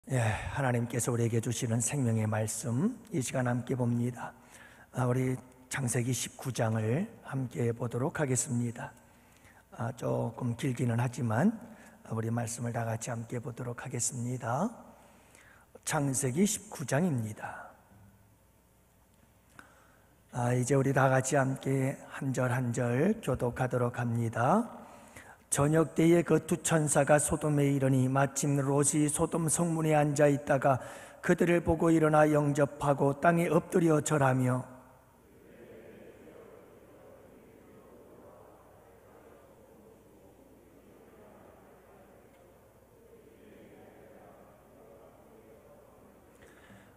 하나님께서 우리에게 주시는 생명의 말씀, 이 시간 함께 봅니다. 우리 창세기 19장을 함께 보도록 하겠습니다. 조금 길기는 하지만 우리 말씀을 다 같이 함께 보도록 하겠습니다. 창세기 19장입니다. 이제 우리 다 같이 함께 한 절 한 절 교독하도록 합니다. 저녁 때에 그 두 천사가 소돔에 이르니 마침 롯이 소돔 성문에 앉아 있다가 그들을 보고 일어나 영접하고 땅에 엎드려 절하며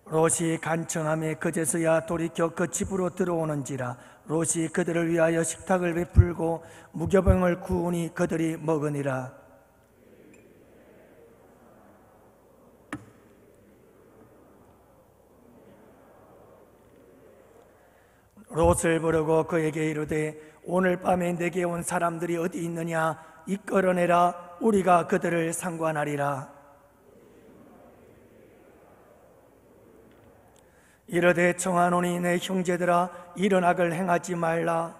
롯이 간청하며 그제서야 돌이켜 그 집으로 들어오는지라. 롯이 그들을 위하여 식탁을 베풀고 무교병을 구우니 그들이 먹으니라. 롯을 부르고 그에게 이르되 오늘 밤에 내게 온 사람들이 어디 있느냐 이끌어내라. 우리가 그들을 상관하리라. 이르되 청하노니 내 형제들아 이런 악을 행하지 말라.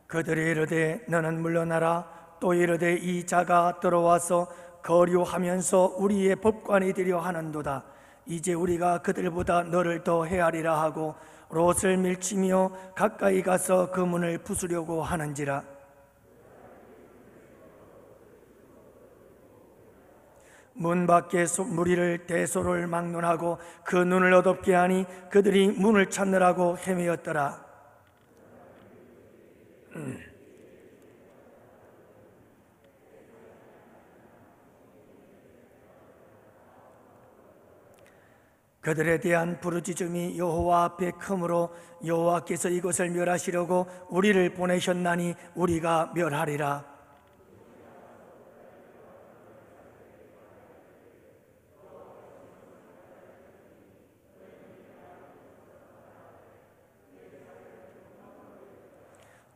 그들이 이르되 너는 물러나라. 또 이르되 이 자가 들어와서 거류하면서 우리의 법관이 되려 하는도다. 이제 우리가 그들보다 너를 더 헤아리라 하고 롯을 밀치며 가까이 가서 그 문을 부수려고 하는지라. 문 밖에 무리를 대소를 막론하고 그 눈을 어둡게 하니 그들이 문을 찾느라고 헤매었더라. 그들에 대한 부르짖음이 여호와 앞에 크므로 여호와께서 이것을 멸하시려고 우리를 보내셨나니 우리가 멸하리라.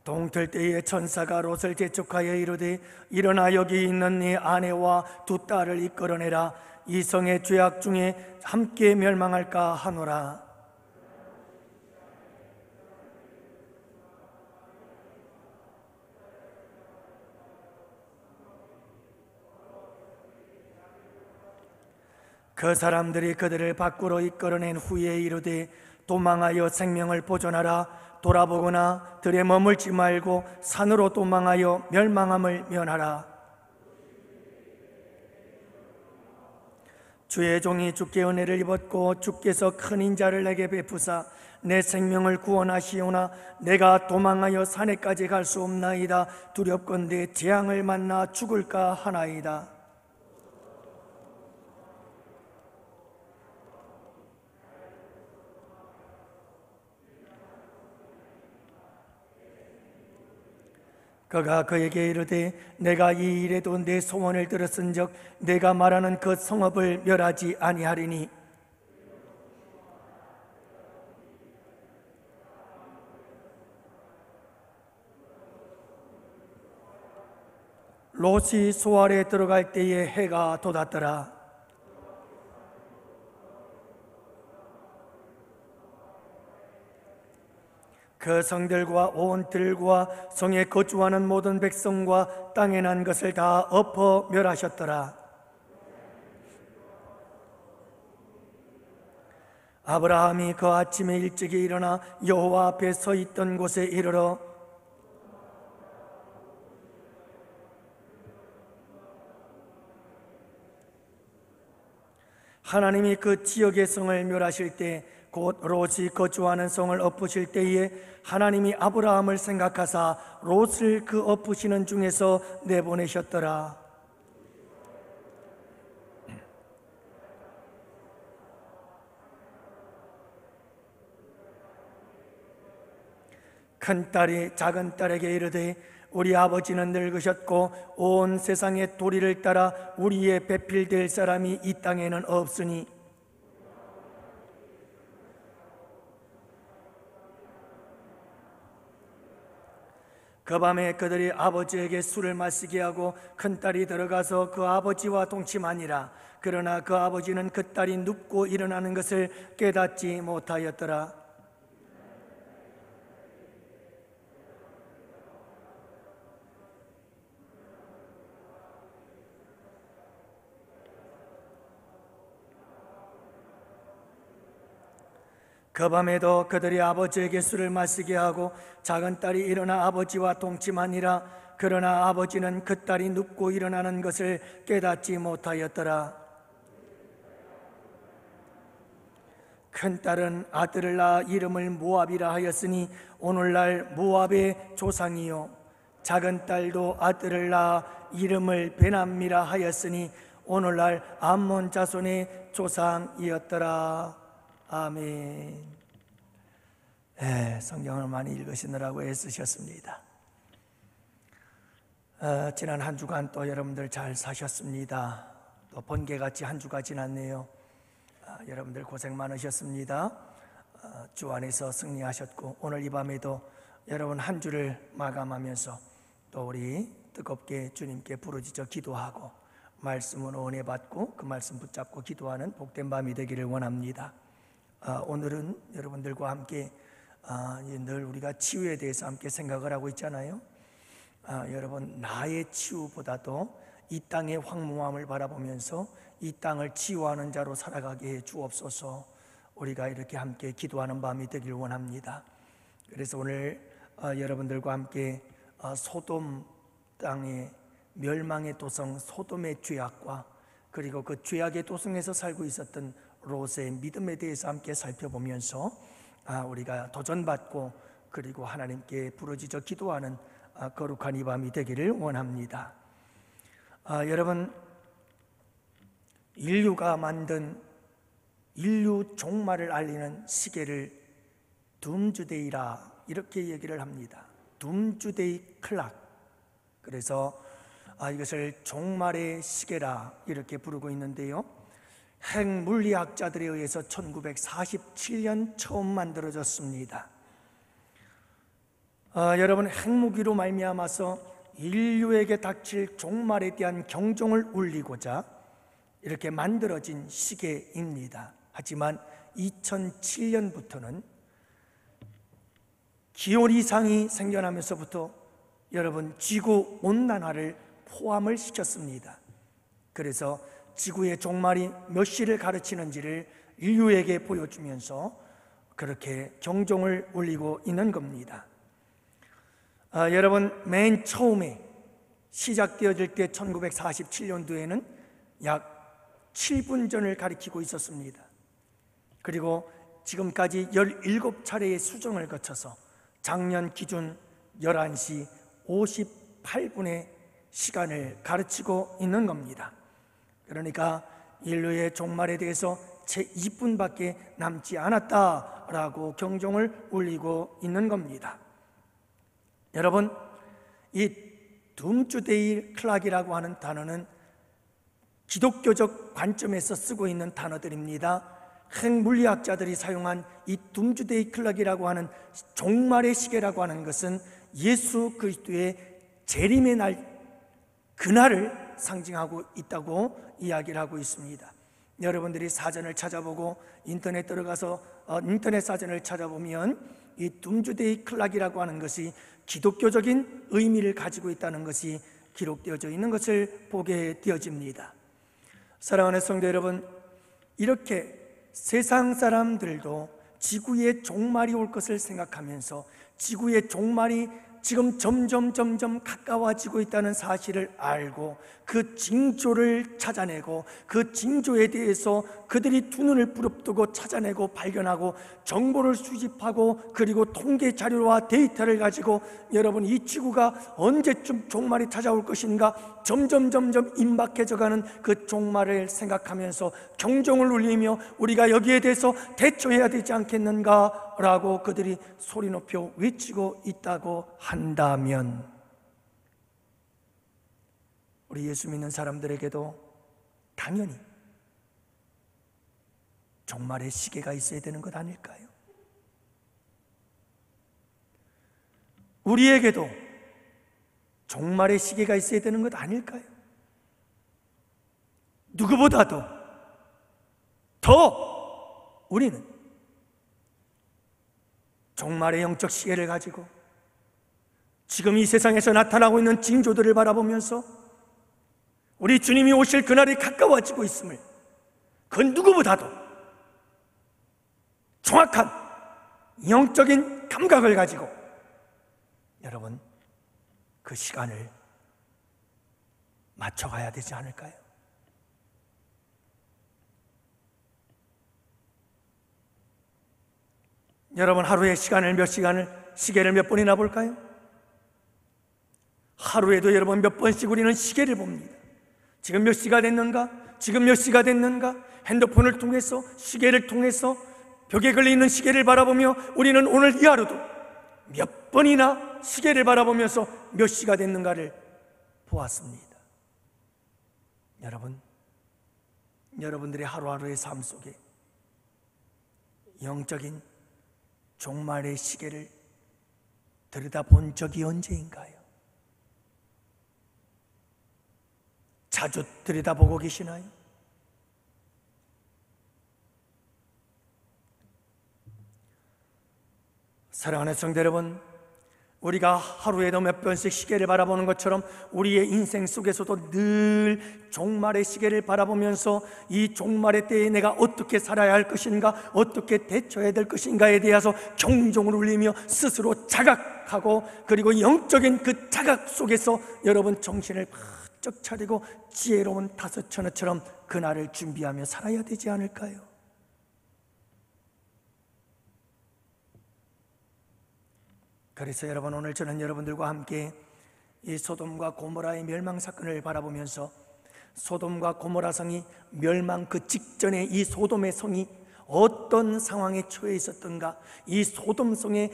동틀 때에 천사가 롯을 재촉하여 이르되 일어나 여기 있는 네 아내와 두 딸을 이끌어내라. 이 성의 죄악 중에 함께 멸망할까 하노라. 그 사람들이 그들을 밖으로 이끌어낸 후에 이르되 도망하여 생명을 보존하라. 돌아보거나 들에 머물지 말고 산으로 도망하여 멸망함을 면하라. 주의 종이 주께 은혜를 입었고 주께서 큰 인자를 내게 베푸사 내 생명을 구원하시오나 내가 도망하여 산에까지 갈 수 없나이다. 두렵건대 재앙을 만나 죽을까 하나이다. 그가 그에게 이르되 내가 이 일에도 내 소원을 들었은즉 내가 말하는 그 성읍을 멸하지 아니하리니 롯이 소알에 들어갈 때에 해가 돋았더라. 그 성들과 온 들과 성에 거주하는 모든 백성과 땅에 난 것을 다 엎어 멸하셨더라. 아브라함이 그 아침에 일찍이 일어나 여호와 앞에 서 있던 곳에 이르러 하나님이 그 지역의 성을 멸하실 때 곧 롯이 거주하는 성을 엎으실 때에 하나님이 아브라함을 생각하사 롯을 그 엎으시는 중에서 내보내셨더라. 큰딸이 작은딸에게 이르되 우리 아버지는 늙으셨고 온 세상의 도리를 따라 우리의 배필될 사람이 이 땅에는 없으니 그 밤에 그들이 아버지에게 술을 마시게 하고 큰딸이 들어가서 그 아버지와 동침하니라. 그러나 그 아버지는 그 딸이 눕고 일어나는 것을 깨닫지 못하였더라. 그 밤에도 그들이 아버지에게 술을 마시게 하고 작은 딸이 일어나 아버지와 동침하니라. 그러나 아버지는 그 딸이 눕고 일어나는 것을 깨닫지 못하였더라. 큰 딸은 아들을 낳아 이름을 모압이라 하였으니 오늘날 모압의 조상이요, 작은 딸도 아들을 낳아 이름을 베남미라 하였으니 오늘날 암몬 자손의 조상이었더라. 아멘. 성경을 많이 읽으시느라고 애쓰셨습니다. 지난 한 주간 또 여러분들 잘 사셨습니다. 또 번개같이 한 주가 지났네요. 여러분들 고생 많으셨습니다. 주 안에서 승리하셨고 오늘 이 밤에도 여러분 한 주를 마감하면서 또 우리 뜨겁게 주님께 부르짖어 기도하고 말씀으로 은혜 받고 그 말씀 붙잡고 기도하는 복된 밤이 되기를 원합니다. 오늘은 여러분들과 함께 늘 우리가 치유에 대해서 함께 생각을 하고 있잖아요. 여러분, 나의 치유보다도 이 땅의 황무함을 바라보면서 이 땅을 치유하는 자로 살아가게 해 주옵소서. 우리가 이렇게 함께 기도하는 밤이 되길 원합니다. 그래서 오늘 여러분들과 함께 소돔 땅의 멸망의 도성 소돔의 죄악과 그리고 그 죄악의 도성에서 살고 있었던 롯의 믿음에 대해서 함께 살펴보면서 우리가 도전받고 그리고 하나님께 부르짖어 기도하는 거룩한 이 밤이 되기를 원합니다. 여러분, 인류가 만든 인류 종말을 알리는 시계를 둠주데이라 이렇게 얘기를 합니다. 둠주데이 클락. 그래서 이것을 종말의 시계라 이렇게 부르고 있는데요, 핵물리학자들에 의해서 1947년 처음 만들어졌습니다. 여러분, 핵무기로 말미암아서 인류에게 닥칠 종말에 대한 경종을 울리고자 이렇게 만들어진 시계입니다. 하지만 2007년부터는 기온 이상이 생겨나면서부터 여러분 지구 온난화를 포함을 시켰습니다. 그래서 지구의 종말이 몇 시를 가르치는지를 인류에게 보여주면서 그렇게 경종을 울리고 있는 겁니다. 여러분, 맨 처음에 시작되어질 때 1947년도에는 약 7분 전을 가리키고 있었습니다. 그리고 지금까지 17차례의 수정을 거쳐서 작년 기준 11시 58분의 시간을 가르치고 있는 겁니다. 그러니까 인류의 종말에 대해서 채 2분밖에 남지 않았다라고 경종을 울리고 있는 겁니다. 여러분, 이 둠주데이 클락이라고 하는 단어는 기독교적 관점에서 쓰고 있는 단어들입니다. 핵물리학자들이 사용한 이 둠주데이 클락이라고 하는 종말의 시계라고 하는 것은 예수 그리스도의 재림의 날, 그날을 상징하고 있다고 이야기를 하고 있습니다. 여러분들이 사전을 찾아보고 인터넷 들어가서 인터넷 사전을 찾아보면 이 둠주데이 클락이라고 하는 것이 기독교적인 의미를 가지고 있다는 것이 기록되어져 있는 것을 보게 되어집니다. 사랑하는 성도 여러분, 이렇게 세상 사람들도 지구의 종말이 올 것을 생각하면서 지구의 종말이 지금 점점 가까워지고 있다는 사실을 알고 그 징조를 찾아내고 그 징조에 대해서 그들이 두 눈을 부릅뜨고 찾아내고 발견하고 정보를 수집하고 그리고 통계 자료와 데이터를 가지고 여러분, 이 지구가 언제쯤 종말이 찾아올 것인가 점점 임박해져가는 그 종말을 생각하면서 경종을 울리며 우리가 여기에 대해서 대처해야 되지 않겠는가 라고 그들이 소리 높여 외치고 있다고 한다면, 우리 예수 믿는 사람들에게도 당연히 종말의 시계가 있어야 되는 것 아닐까요? 우리에게도 종말의 시계가 있어야 되는 것 아닐까요? 누구보다도 더 우리는 종말의 영적 시계를 가지고 지금 이 세상에서 나타나고 있는 징조들을 바라보면서 우리 주님이 오실 그날이 가까워지고 있음을 그 누구보다도 정확한 영적인 감각을 가지고 여러분 그 시간을 맞춰가야 되지 않을까요? 여러분 하루에 시계를 몇 번이나 볼까요? 하루에도 여러분 몇 번씩 우리는 시계를 봅니다. 지금 몇 시가 됐는가? 지금 몇 시가 됐는가? 핸드폰을 통해서 시계를 통해서 벽에 걸려있는 시계를 바라보며 우리는 오늘 이 하루도 몇 번이나 시계를 바라보면서 몇 시가 됐는가를 보았습니다. 여러분들의 하루하루의 삶 속에 영적인 종말의 시계를 들여다본 적이 언제인가요? 자주 들여다보고 계시나요? 사랑하는 성도 여러분, 우리가 하루에도 몇 번씩 시계를 바라보는 것처럼 우리의 인생 속에서도 늘 종말의 시계를 바라보면서 이 종말의 때에 내가 어떻게 살아야 할 것인가, 어떻게 대처해야 될 것인가에 대해서 경종을 울리며 스스로 자각하고, 그리고 영적인 그 자각 속에서 여러분 정신을 바짝 차리고 지혜로운 다섯 처녀처럼 그날을 준비하며 살아야 되지 않을까요? 그래서 여러분, 오늘 저는 여러분들과 함께 이 소돔과 고모라의 멸망 사건을 바라보면서 소돔과 고모라 성이 멸망 그 직전에 이 소돔의 성이 어떤 상황에 처해 있었던가, 이 소돔 성의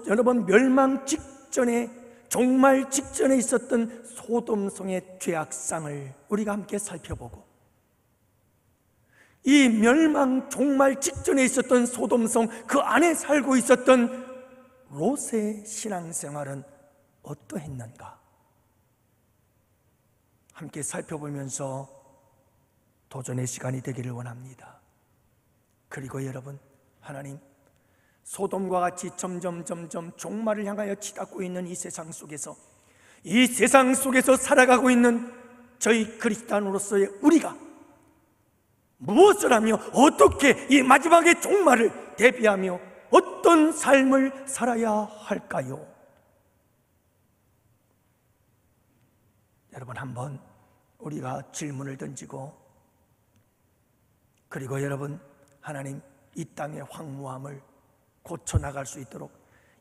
여러분 멸망 직전에, 종말 직전에 있었던 소돔 성의 죄악상을 우리가 함께 살펴보고, 이 멸망 종말 직전에 있었던 소돔 성 그 안에 살고 있었던 롯의 신앙생활은 어떠했는가 함께 살펴보면서 도전의 시간이 되기를 원합니다. 그리고 여러분, 하나님, 소돔과 같이 점점 종말을 향하여 치닫고 있는 이 세상 속에서, 이 세상 속에서 살아가고 있는 저희 그리스도인으로서의 우리가 무엇을 하며 어떻게 이 마지막의 종말을 대비하며 어떤 삶을 살아야 할까요? 여러분, 한번 우리가 질문을 던지고, 그리고 여러분, 하나님, 이 땅의 황무함을 고쳐나갈 수 있도록,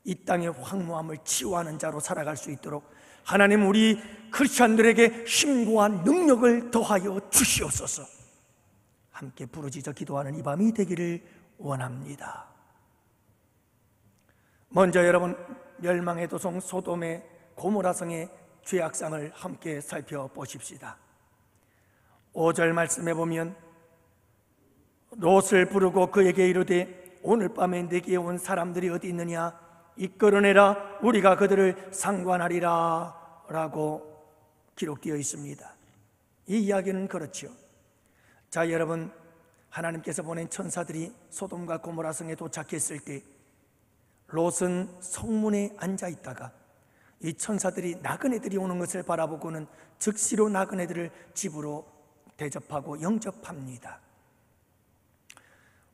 이 땅의 황무함을 치유하는 자로 살아갈 수 있도록 하나님, 우리 크리스찬들에게 힘과 능력을 더하여 주시옵소서. 함께 부르짖어 기도하는 이 밤이 되기를 원합니다. 먼저 여러분, 멸망의 도성 소돔의 고모라성의 죄악상을 함께 살펴보십시다. 5절 말씀에 보면, 롯을 부르고 그에게 이르되 오늘 밤에 내게 온 사람들이 어디 있느냐, 이끌어내라, 우리가 그들을 상관하리라 라고 기록되어 있습니다. 이 이야기는 그렇죠. 자, 여러분, 하나님께서 보낸 천사들이 소돔과 고모라성에 도착했을 때 롯은 성문에 앉아 있다가 이 천사들이 나그네들이 오는 것을 바라보고는 즉시로 나그네들을 집으로 대접하고 영접합니다.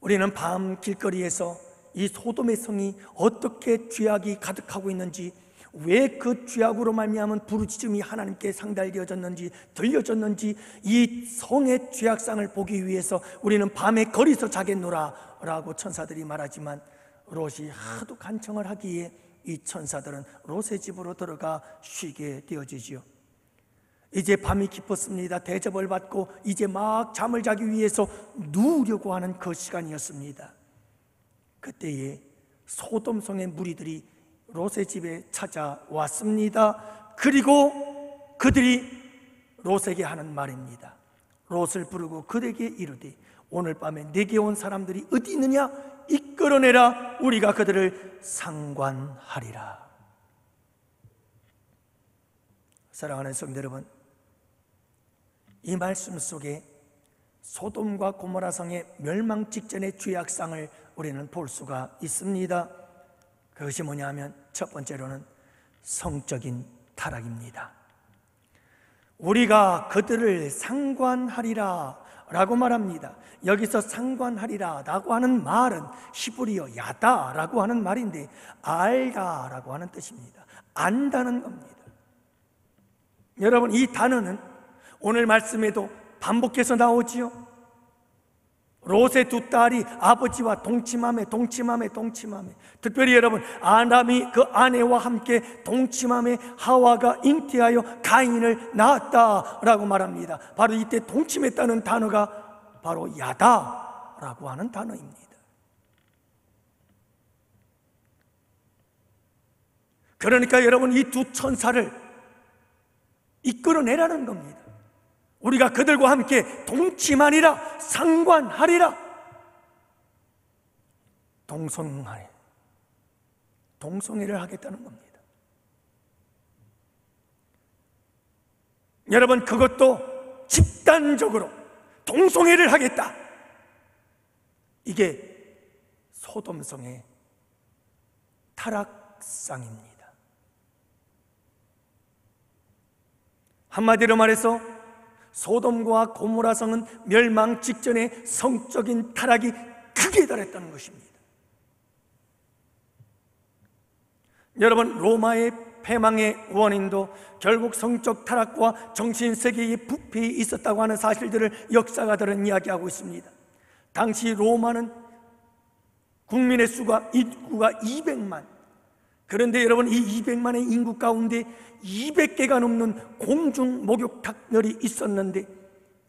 우리는 밤 길거리에서 이 소돔의 성이 어떻게 죄악이 가득하고 있는지, 왜 그 죄악으로 말미암은 부르짖음이 하나님께 상달되어졌는지, 들려졌는지, 이 성의 죄악상을 보기 위해서 우리는 밤에 거리서 자겠노라 라고 천사들이 말하지만, 롯이 하도 간청을 하기에 이 천사들은 롯의 집으로 들어가 쉬게 되어지지요. 이제 밤이 깊었습니다. 대접을 받고 이제 막 잠을 자기 위해서 누우려고 하는 그 시간이었습니다. 그때에 소돔성의 무리들이 롯의 집에 찾아왔습니다. 그리고 그들이 롯에게 하는 말입니다. 롯을 부르고 그에게 이르되 오늘 밤에 내게 온 사람들이 어디 있느냐? 이끌어내라. 우리가 그들을 상관하리라. 사랑하는 성도 여러분, 이 말씀 속에 소돔과 고모라 성의 멸망 직전의 죄악상을 우리는 볼 수가 있습니다. 그것이 뭐냐면 첫 번째로는 성적인 타락입니다. 우리가 그들을 상관하리라 라고 말합니다. 여기서 상관하리라 라고 하는 말은 히브리어 야다 라고 하는 말인데 알다 라고 하는 뜻입니다. 안다는 겁니다. 여러분, 이 단어는 오늘 말씀에도 반복해서 나오지요. 롯의 두 딸이 아버지와 동침함에 특별히 여러분, 아담이 그 아내와 함께 동침함에 하와가 잉태하여 가인을 낳았다라고 말합니다. 바로 이때 동침했다는 단어가 바로 야다라고 하는 단어입니다. 그러니까 여러분, 이 두 천사를 이끌어내라는 겁니다. 우리가 그들과 함께 동침하리라, 상관하리라. 동성애를 하겠다는 겁니다. 여러분, 그것도 집단적으로 동성애를 하겠다. 이게 소돔성의 타락상입니다. 한마디로 말해서 소돔과 고모라 성은 멸망 직전에 성적인 타락이 크게 달했다는 것입니다. 여러분, 로마의 패망의 원인도 결국 성적 타락과 정신세계의 부패에 있었다고 하는 사실들을 역사가들은 이야기하고 있습니다. 당시 로마는 국민의 수가 인구가 200만, 그런데 여러분, 이 200만의 인구 가운데 200개가 넘는 공중 목욕탕들이 있었는데,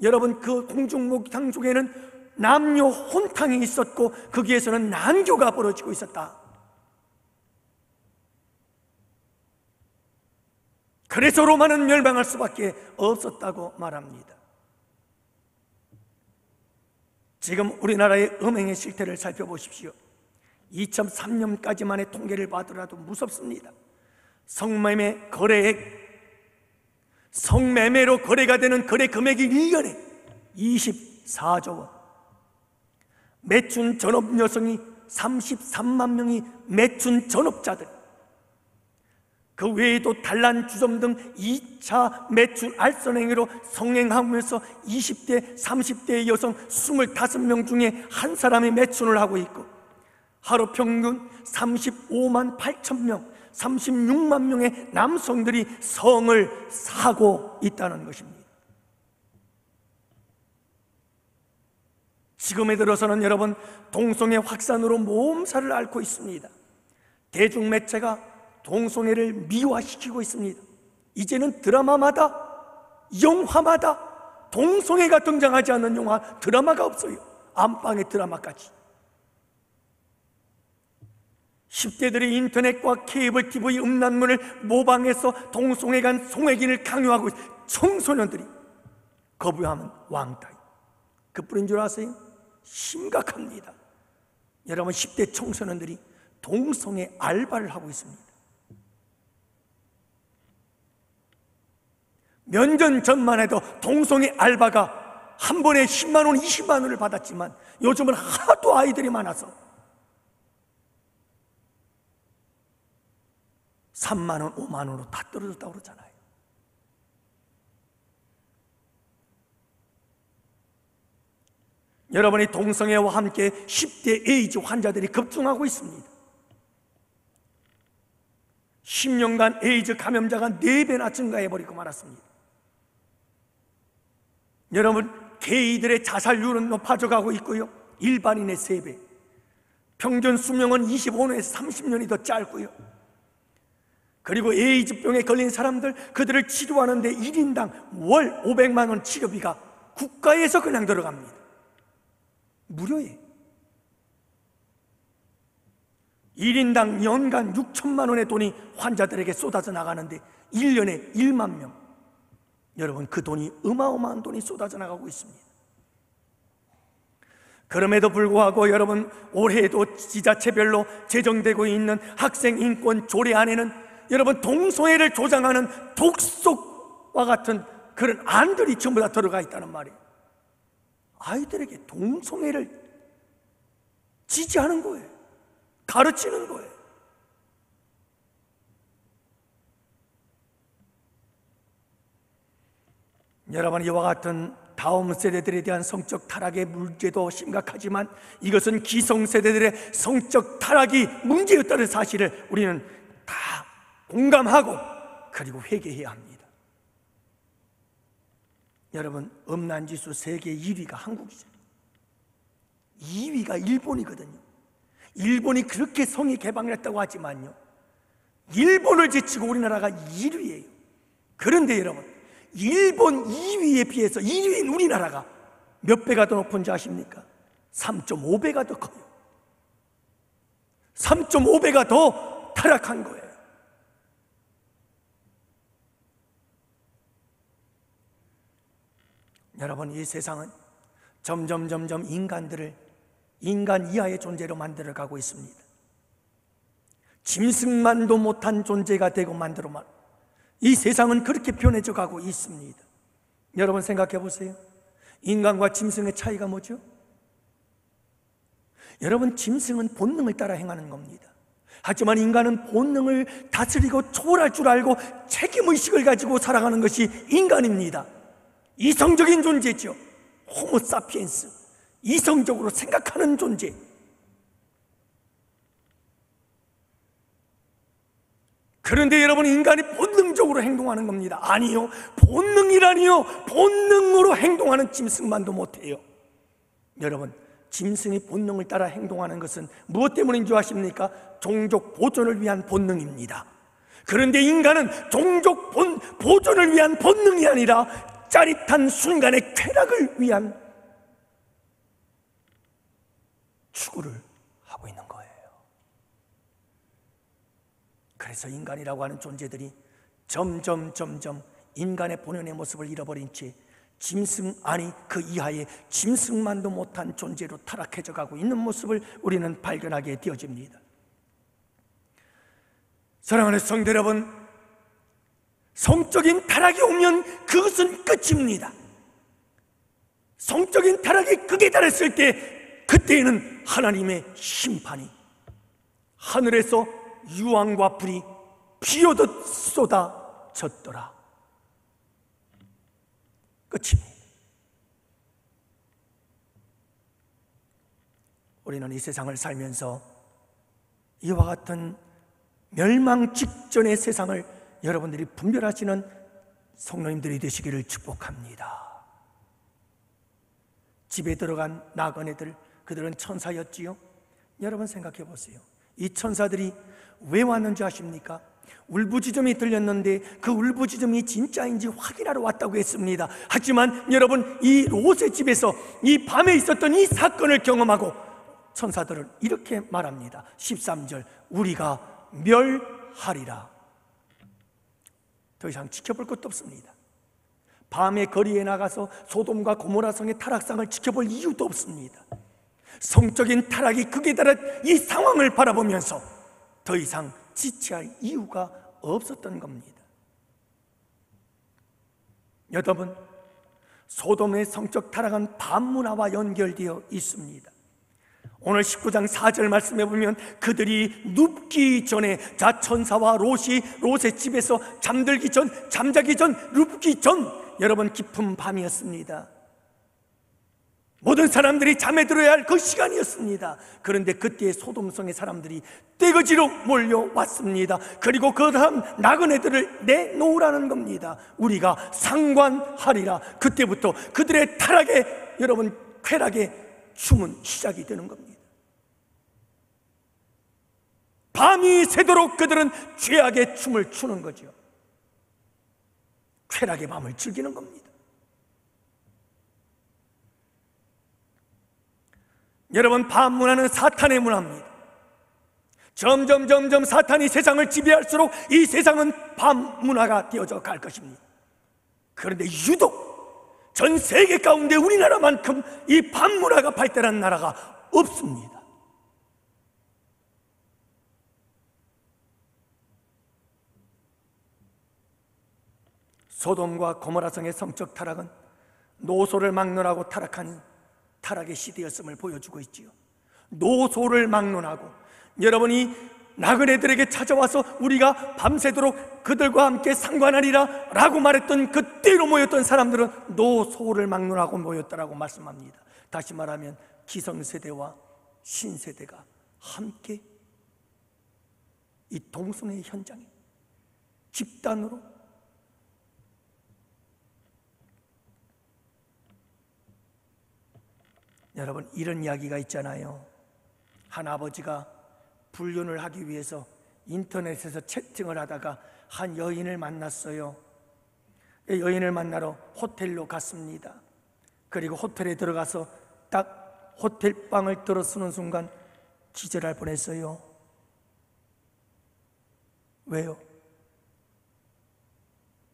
여러분, 그 공중 목욕탕 중에는 남녀 혼탕이 있었고 거기에서는 난교가 벌어지고 있었다. 그래서 로마는 멸망할 수밖에 없었다고 말합니다. 지금 우리나라의 음행의 실태를 살펴보십시오. 2003년까지만의 통계를 봐더라도 무섭습니다. 성매매 거래액, 성매매로 거래가 되는 거래 금액이 1년에 24조 원, 매춘 전업 여성이 33만 명이 매춘 전업자들, 그 외에도 단란 주점 등 2차 매춘 알선행위로 성행하면서 20대, 30대의 여성 25명 중에 한 사람이 매춘을 하고 있고, 하루 평균 35만 8천 명, 36만 명의 남성들이 성을 사고 있다는 것입니다. 지금에 들어서는 여러분, 동성애 확산으로 모험사를 앓고 있습니다. 대중매체가 동성애를 미화시키고 있습니다. 이제는 드라마마다, 영화마다 동성애가 등장하지 않는 영화, 드라마가 없어요. 안방의 드라마까지. 10대들이 인터넷과 케이블 TV 음란물을 모방해서 동성애 간 송혜긴을 강요하고 청소년들이 거부하면 왕따. 그뿐인 줄 아세요? 심각합니다. 여러분, 10대 청소년들이 동성애 알바를 하고 있습니다. 몇 년 전만 해도 동성애 알바가 한 번에 10만 원, 20만 원을 받았지만 요즘은 하도 아이들이 많아서 3만 원, 5만 원으로 다 떨어졌다고 그러잖아요. 여러분이 동성애와 함께 10대 에이즈 환자들이 급증하고 있습니다. 10년간 에이즈 감염자가 4배나 증가해버리고 말았습니다. 여러분, 게이들의 자살률은 높아져가고 있고요, 일반인의 3배, 평균 수명은 25년에서 30년이 더 짧고요. 그리고 에이즈병에 걸린 사람들, 그들을 치료하는데 1인당 월 500만 원 치료비가 국가에서 그냥 들어갑니다. 무료예요. 1인당 연간 6천만 원의 돈이 환자들에게 쏟아져 나가는데 1년에 1만 명, 여러분, 그 돈이 어마어마한 돈이 쏟아져 나가고 있습니다. 그럼에도 불구하고 여러분, 올해에도 지자체별로 제정되고 있는 학생 인권 조례 안에는 여러분, 동성애를 조장하는 독속과 같은 그런 안들이 전부 다 들어가 있다는 말이에요. 아이들에게 동성애를 지지하는 거예요. 가르치는 거예요. 여러분, 이와 같은 다음 세대들에 대한 성적 타락의 문제도 심각하지만 이것은 기성세대들의 성적 타락이 문제였다는 사실을 우리는 다 공감하고 그리고 회개해야 합니다. 여러분, 음란지수 세계 1위가 한국이죠. 2위가 일본이거든요. 일본이 그렇게 성이 개방을 했다고 하지만요, 일본을 제치고 우리나라가 1위예요. 그런데 여러분, 일본 2위에 비해서 1위인 우리나라가 몇 배가 더 높은지 아십니까? 3.5배가 더 커요. 3.5배가 더 타락한 거예요. 여러분, 이 세상은 점점 인간들을 인간 이하의 존재로 만들어가고 있습니다. 짐승만도 못한 존재가 되고 만들어만 이 세상은 그렇게 변해져 가고 있습니다. 여러분, 생각해 보세요. 인간과 짐승의 차이가 뭐죠? 여러분, 짐승은 본능을 따라 행하는 겁니다. 하지만 인간은 본능을 다스리고 초월할 줄 알고 책임의식을 가지고 살아가는 것이 인간입니다. 이성적인 존재죠. 호모사피엔스, 이성적으로 생각하는 존재. 그런데 여러분, 인간이 본능적으로 행동하는 겁니다. 아니요, 본능이라니요. 본능으로 행동하는 짐승만도 못해요. 여러분, 짐승이 본능을 따라 행동하는 것은 무엇 때문인 줄 아십니까? 종족 보존을 위한 본능입니다. 그런데 인간은 종족 보존을 위한 본능이 아니라 짜릿한 순간의 쾌락을 위한 추구를 하고 있는 거예요. 그래서 인간이라고 하는 존재들이 점점 인간의 본연의 모습을 잃어버린 채 짐승 아니 그 이하의 짐승만도 못한 존재로 타락해져 가고 있는 모습을 우리는 발견하게 되어집니다. 사랑하는 성도 여러분, 성적인 타락이 오면 그것은 끝입니다. 성적인 타락이 극에 달했을 때 그때에는 하나님의 심판이 하늘에서 유황과 불이 비오듯 쏟아졌더라. 끝입니다. 우리는 이 세상을 살면서 이와 같은 멸망 직전의 세상을 여러분들이 분별하시는 성도님들이 되시기를 축복합니다. 집에 들어간 나그네들, 그들은 천사였지요. 여러분 생각해 보세요. 이 천사들이 왜 왔는지 아십니까? 울부짖음이 들렸는데 그 울부짖음이 진짜인지 확인하러 왔다고 했습니다. 하지만 여러분, 이 롯의 집에서 이 밤에 있었던 이 사건을 경험하고 천사들은 이렇게 말합니다. 13절, 우리가 멸하리라. 더 이상 지켜볼 것도 없습니다. 밤에 거리에 나가서 소돔과 고모라 성의 타락상을 지켜볼 이유도 없습니다. 성적인 타락이 극에 달한 이 상황을 바라보면서 더 이상 지체할 이유가 없었던 겁니다. 여러분, 소돔의 성적 타락은 밤문화와 연결되어 있습니다. 오늘 19장 4절 말씀해 보면 그들이 눕기 전에 자천사와 롯의 집에서 잠들기 전, 잠자기 전, 눕기 전, 여러분 깊은 밤이었습니다. 모든 사람들이 잠에 들어야 할 그 시간이었습니다. 그런데 그때 소돔성의 사람들이 떼거지로 몰려왔습니다. 그리고 그 다음 나그네들을 내놓으라는 겁니다. 우리가 상관하리라. 그때부터 그들의 타락에, 여러분 쾌락의 춤은 시작이 되는 겁니다. 밤이 새도록 그들은 죄악의 춤을 추는 거죠. 쾌락의 밤을 즐기는 겁니다. 여러분, 밤 문화는 사탄의 문화입니다. 점점 사탄이 세상을 지배할수록 이 세상은 밤 문화가 되어져 갈 것입니다. 그런데 유독 전 세계 가운데 우리나라만큼 이 밤문화가 발달한 나라가 없습니다. 소돔과 고모라 성의 성적 타락은 노소를 막론하고 타락한 타락의 시대였음을 보여주고 있지요. 노소를 막론하고, 여러분이 나그네들에게 찾아와서 우리가 밤새도록 그들과 함께 상관하리라 라고 말했던 그때로 모였던 사람들은 노소를 막론하고 모였다라고 말씀합니다. 다시 말하면 기성세대와 신세대가 함께 이 동성애 현장에 집단으로 여러분, 이런 이야기가 있잖아요. 한 아버지가 불륜을 하기 위해서 인터넷에서 채팅을 하다가 한 여인을 만났어요. 여인을 만나러 호텔로 갔습니다. 그리고 호텔에 들어가서 딱 호텔 방을 들어서는 순간 기절할 뻔했어요. 왜요?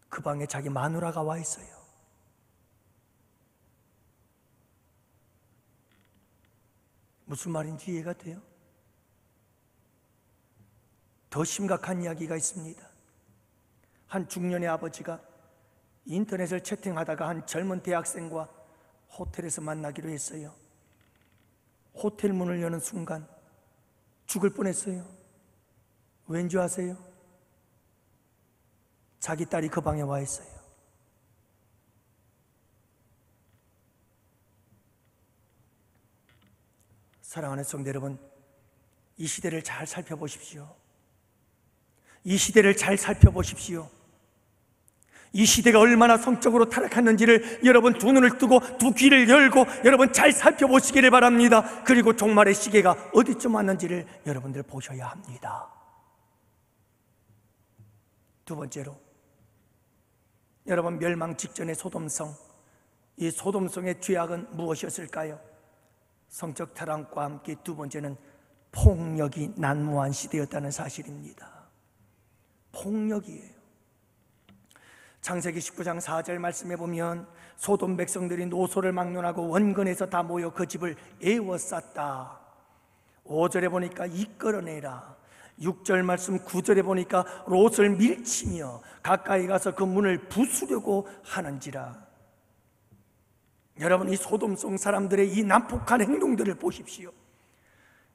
그 방에 자기 마누라가 와 있어요. 무슨 말인지 이해가 돼요? 더 심각한 이야기가 있습니다. 한 중년의 아버지가 인터넷을 채팅하다가 한 젊은 대학생과 호텔에서 만나기로 했어요. 호텔 문을 여는 순간 죽을 뻔했어요. 왠지 아세요? 자기 딸이 그 방에 와 있어요. 사랑하는 성도 여러분, 이 시대를 잘 살펴보십시오. 이 시대를 잘 살펴보십시오. 이 시대가 얼마나 성적으로 타락했는지를 여러분 두 눈을 뜨고 두 귀를 열고 여러분 잘 살펴보시기를 바랍니다. 그리고 종말의 시계가 어디쯤 왔는지를 여러분들 보셔야 합니다. 두 번째로, 여러분 멸망 직전의 소돔성, 이 소돔성의 죄악은 무엇이었을까요? 성적 타락과 함께 두 번째는 폭력이 난무한 시대였다는 사실입니다. 폭력이에요. 창세기 19장 4절 말씀에 보면 소돔 백성들이 노소를 막론하고 원근에서 다 모여 그 집을 에워쌌다. 5절에 보니까 이끌어내라. 6절 말씀 9절에 보니까 롯을 밀치며 가까이 가서 그 문을 부수려고 하는지라. 여러분, 이 소돔성 사람들의 이 난폭한 행동들을 보십시오.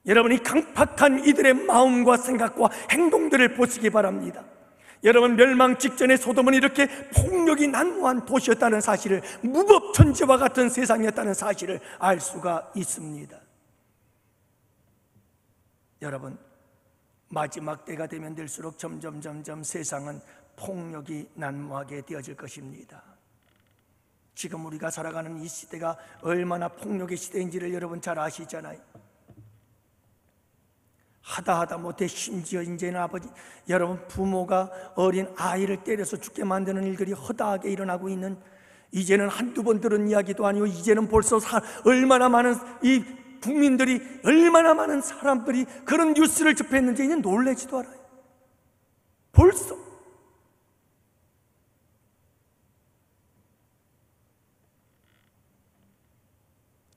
여러분, 이 강팍한 이들의 마음과 생각과 행동들을 보시기 바랍니다. 여러분, 멸망 직전에 소돔은 이렇게 폭력이 난무한 도시였다는 사실을, 무법천지와 같은 세상이었다는 사실을 알 수가 있습니다. 여러분, 마지막 때가 되면 될수록 점점 세상은 폭력이 난무하게 되어질 것입니다. 지금 우리가 살아가는 이 시대가 얼마나 폭력의 시대인지를 여러분 잘 아시잖아요. 하다 못해 심지어 이제는 여러분 부모가 어린 아이를 때려서 죽게 만드는 일들이 허다하게 일어나고 있는, 이제는 한두 번 들은 이야기도 아니고 이제는 벌써 얼마나 많은 이 국민들이, 얼마나 많은 사람들이 그런 뉴스를 접했는지 이제 놀라지도 않아요. 벌써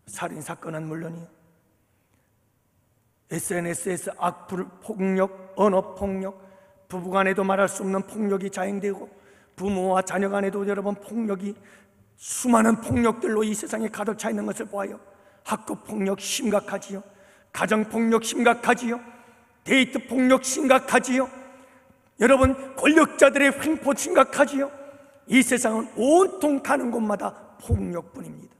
살인사건은 물론이요, SNS에서 악폭력, 언어폭력, 부부간에도 말할 수 없는 폭력이 자행되고 부모와 자녀 간에도 여러분 폭력이, 수많은 폭력들로 이 세상에 가득 차 있는 것을 보아요. 학교폭력 심각하지요, 가정폭력 심각하지요, 데이트폭력 심각하지요, 여러분 권력자들의 횡포 심각하지요. 이 세상은 온통 가는 곳마다 폭력뿐입니다.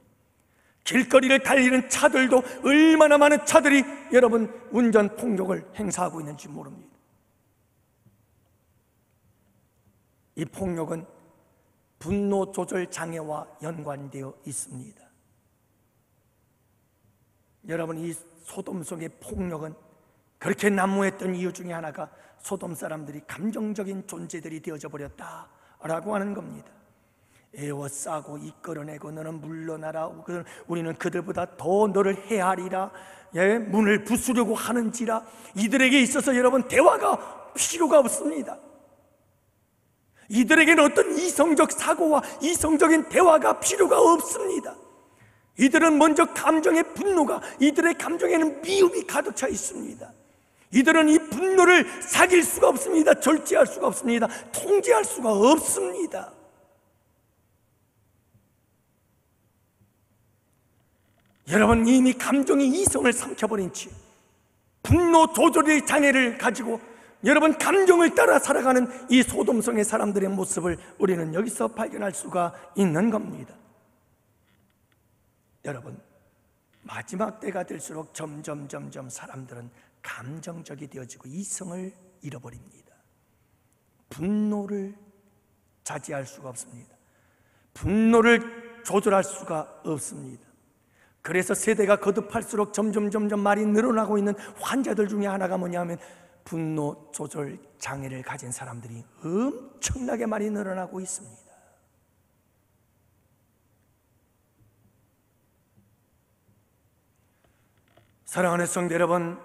길거리를 달리는 차들도 얼마나 많은 차들이 여러분 운전 폭력을 행사하고 있는지 모릅니다. 이 폭력은 분노 조절 장애와 연관되어 있습니다. 여러분, 이 소돔 속의 폭력은 그렇게 난무했던 이유 중에 하나가 소돔 사람들이 감정적인 존재들이 되어져 버렸다라고 하는 겁니다. 에워싸고 이끌어내고 너는 물러나라, 우리는 그들보다 더 너를 해하리라, 문을 부수려고 하는지라. 이들에게 있어서 여러분 대화가 필요가 없습니다. 이들에게는 어떤 이성적 사고와 이성적인 대화가 필요가 없습니다. 이들은 먼저 감정의 분노가, 이들의 감정에는 미움이 가득 차 있습니다. 이들은 이 분노를 사귈 수가 없습니다. 절제할 수가 없습니다. 통제할 수가 없습니다. 여러분, 이미 감정이 이성을 삼켜버린 채 분노 조절의 장애를 가지고 여러분 감정을 따라 살아가는 이 소돔성의 사람들의 모습을 우리는 여기서 발견할 수가 있는 겁니다. 여러분, 마지막 때가 될수록 점점 사람들은 감정적이 되어지고 이성을 잃어버립니다. 분노를 자제할 수가 없습니다. 분노를 조절할 수가 없습니다. 그래서 세대가 거듭할수록 점점 말이 늘어나고 있는 환자들 중에 하나가 뭐냐면 분노 조절 장애를 가진 사람들이 엄청나게 많이 늘어나고 있습니다. 사랑하는 성도 여러분,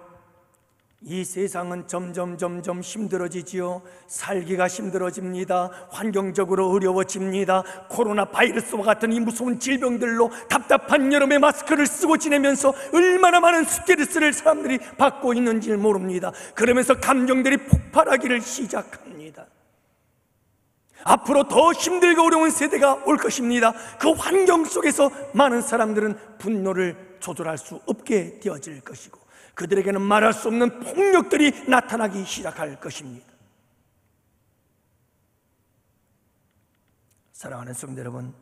이 세상은 점점 힘들어지지요. 살기가 힘들어집니다. 환경적으로 어려워집니다. 코로나 바이러스와 같은 이 무서운 질병들로 답답한 여름에 마스크를 쓰고 지내면서 얼마나 많은 스트레스를 사람들이 받고 있는지 모릅니다. 그러면서 감정들이 폭발하기를 시작합니다. 앞으로 더 힘들고 어려운 세대가 올 것입니다. 그 환경 속에서 많은 사람들은 분노를 조절할 수 없게 되어질 것이고 그들에게는 말할 수 없는 폭력들이 나타나기 시작할 것입니다. 사랑하는 성도 여러분,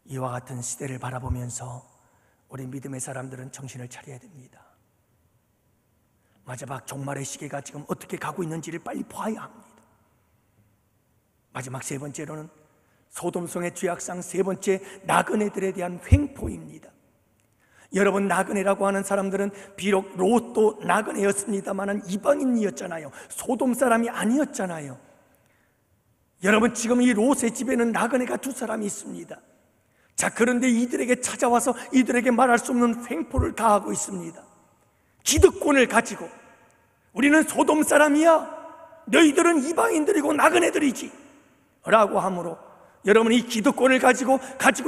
이와 같은 시대를 바라보면서 우리 믿음의 사람들은 정신을 차려야 됩니다. 마지막 종말의 시계가 지금 어떻게 가고 있는지를 빨리 봐야 합니다. 마지막 세 번째로는 소돔성의 죄악상 세 번째, 나그네들에 대한 횡포입니다. 여러분, 나그네라고 하는 사람들은 비록 롯도 나그네였습니다만 이방인이었잖아요. 소돔 사람이 아니었잖아요. 여러분, 지금 이 롯의 집에는 나그네가 두 사람이 있습니다. 자, 그런데 이들에게 찾아와서 이들에게 말할 수 없는 횡포를 가하고 있습니다. 기득권을 가지고 우리는 소돔 사람이야, 너희들은 이방인들이고 나그네들이지 라고 함으로 여러분, 이 기득권을 가지고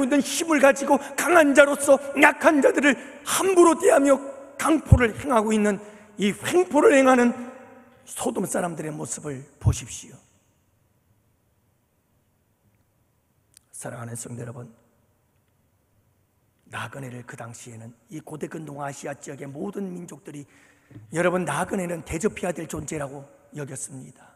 있는 힘을 가지고 강한 자로서 약한 자들을 함부로 대하며 강포를 행하고 있는 이 횡포를 행하는 소돔 사람들의 모습을 보십시오. 사랑하는 성도 여러분, 나그네를 그 당시에는 이 고대 근동아시아 지역의 모든 민족들이 여러분, 나그네는 대접해야 될 존재라고 여겼습니다.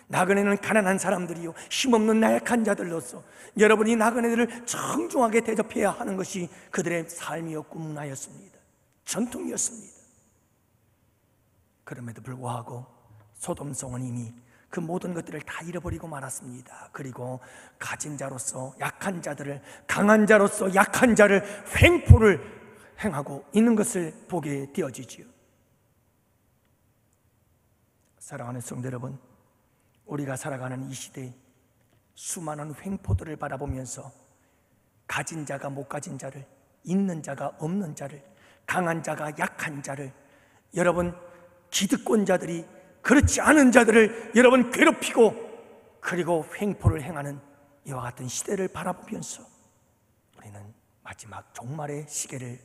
나그네는 가난한 사람들이요, 힘없는 나약한 자들로서 여러분이 나그네들을 정중하게 대접해야 하는 것이 그들의 삶이었고 문화였습니다. 전통이었습니다. 그럼에도 불구하고 소돔성은 이미 그 모든 것들을 다 잃어버리고 말았습니다. 그리고 가진 자로서 약한 자들을, 강한 자로서 약한 자를 횡포를 행하고 있는 것을 보게 되어지지요. 사랑하는 성도 여러분, 우리가 살아가는 이 시대에 수많은 횡포들을 바라보면서 가진 자가 못 가진 자를, 있는 자가 없는 자를, 강한 자가 약한 자를, 여러분 기득권자들이 그렇지 않은 자들을 여러분 괴롭히고 그리고 횡포를 행하는 이와 같은 시대를 바라보면서 우리는 마지막 종말의 시계를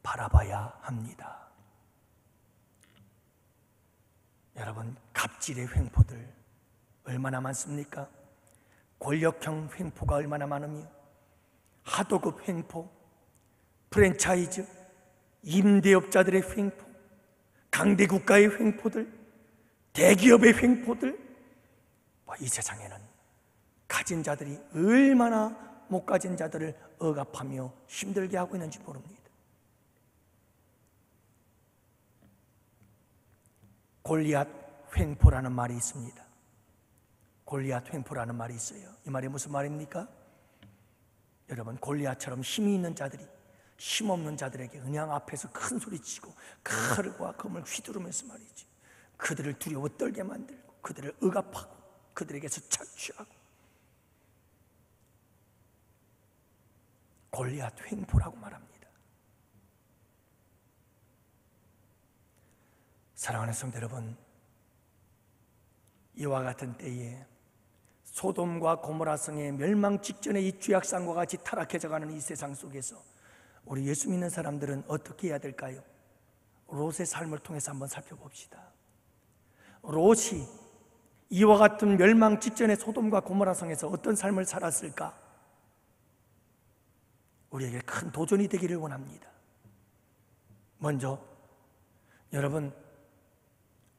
바라봐야 합니다. 여러분, 갑질의 횡포들 얼마나 많습니까? 권력형 횡포가 얼마나 많으며 하도급 횡포, 프랜차이즈, 임대업자들의 횡포, 강대국가의 횡포들, 대기업의 횡포들, 이 세상에는 가진 자들이 얼마나 못 가진 자들을 억압하며 힘들게 하고 있는지 모릅니다. 골리앗 횡포라는 말이 있습니다. 골리앗 횡포라는 말이 있어요. 이 말이 무슨 말입니까? 여러분, 골리앗처럼 힘이 있는 자들이 힘없는 자들에게 그냥 앞에서 큰 소리치고 칼과 검을 휘두르면서 말이지, 그들을 두려워 떨게 만들고 그들을 억압하고 그들에게서 착취하고, 골리앗 횡포라고 말합니다. 사랑하는 성도 여러분, 이와 같은 때에 소돔과 고모라 성의 멸망 직전에 이 죄악상과 같이 타락해져가는 이 세상 속에서 우리 예수 믿는 사람들은 어떻게 해야 될까요? 롯의 삶을 통해서 한번 살펴봅시다. 롯이 이와 같은 멸망 직전에 소돔과 고모라 성에서 어떤 삶을 살았을까? 우리에게 큰 도전이 되기를 원합니다. 먼저 여러분,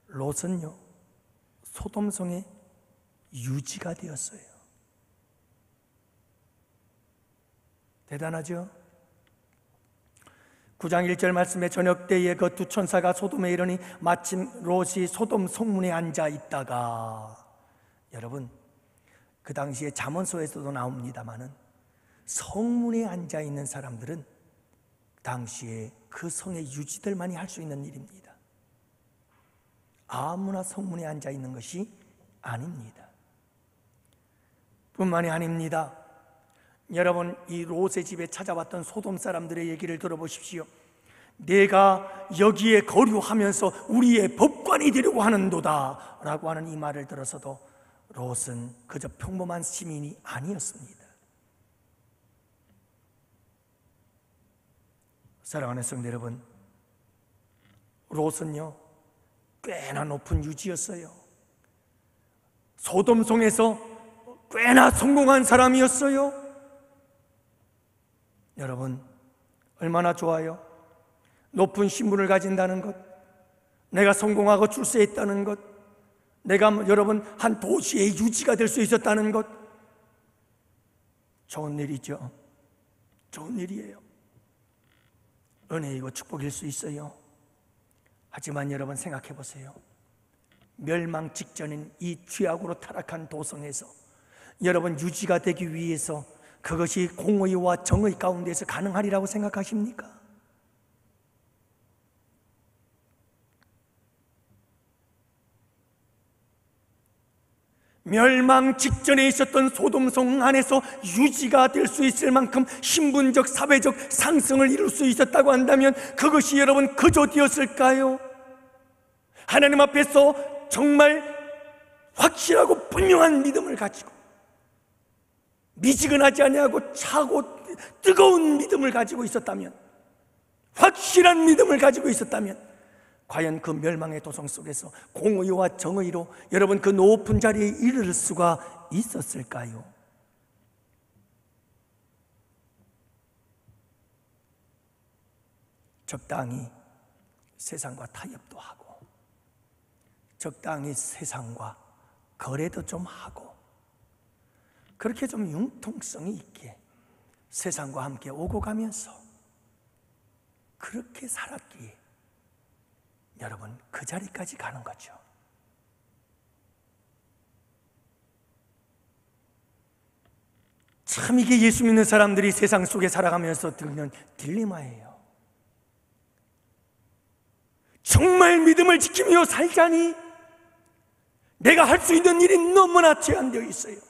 롯은요 소돔성의 유지가 되었어요. 대단하죠? 9장 1절 말씀에 저녁 때에 그 두 천사가 소돔에 이르니 마침 롯이 소돔 성문에 앉아 있다가, 여러분 그 당시에 잠언서에서도 나옵니다마는 성문에 앉아 있는 사람들은 당시에 그 성의 유지들만이 할 수 있는 일입니다. 아무나 성문에 앉아 있는 것이 아닙니다. 뿐만이 아닙니다. 여러분, 이 롯의 집에 찾아왔던 소돔 사람들의 얘기를 들어보십시오. 내가 여기에 거류하면서 우리의 법관이 되려고 하는도다 라고 하는 이 말을 들어서도 롯은 그저 평범한 시민이 아니었습니다. 사랑하는 성도 여러분, 롯은요 꽤나 높은 유지였어요. 소돔성에서 꽤나 성공한 사람이었어요. 여러분, 얼마나 좋아요? 높은 신분을 가진다는 것, 내가 성공하고 출세했다는 것, 내가 여러분 한 도시의 유지가 될 수 있었다는 것, 좋은 일이죠. 좋은 일이에요. 은혜이고 축복일 수 있어요. 하지만 여러분 생각해 보세요. 멸망 직전인 이 죄악으로 타락한 도성에서 여러분 유지가 되기 위해서 그것이 공의와 정의 가운데서 가능하리라고 생각하십니까? 멸망 직전에 있었던 소돔성 안에서 유지가 될 수 있을 만큼 신분적, 사회적 상승을 이룰 수 있었다고 한다면 그것이 여러분 그저 되었을까요? 하나님 앞에서 정말 확실하고 분명한 믿음을 가지고 미지근하지 아니하고 차고 뜨거운 믿음을 가지고 있었다면, 확실한 믿음을 가지고 있었다면 과연 그 멸망의 도성 속에서 공의와 정의로 여러분 그 높은 자리에 이를 수가 있었을까요? 적당히 세상과 타협도 하고, 적당히 세상과 거래도 좀 하고, 그렇게 좀 융통성이 있게 세상과 함께 오고 가면서 그렇게 살았기에 여러분 그 자리까지 가는 거죠. 참 이게 예수 믿는 사람들이 세상 속에 살아가면서 듣는 딜레마예요. 정말 믿음을 지키며 살자니 내가 할 수 있는 일이 너무나 제한되어 있어요.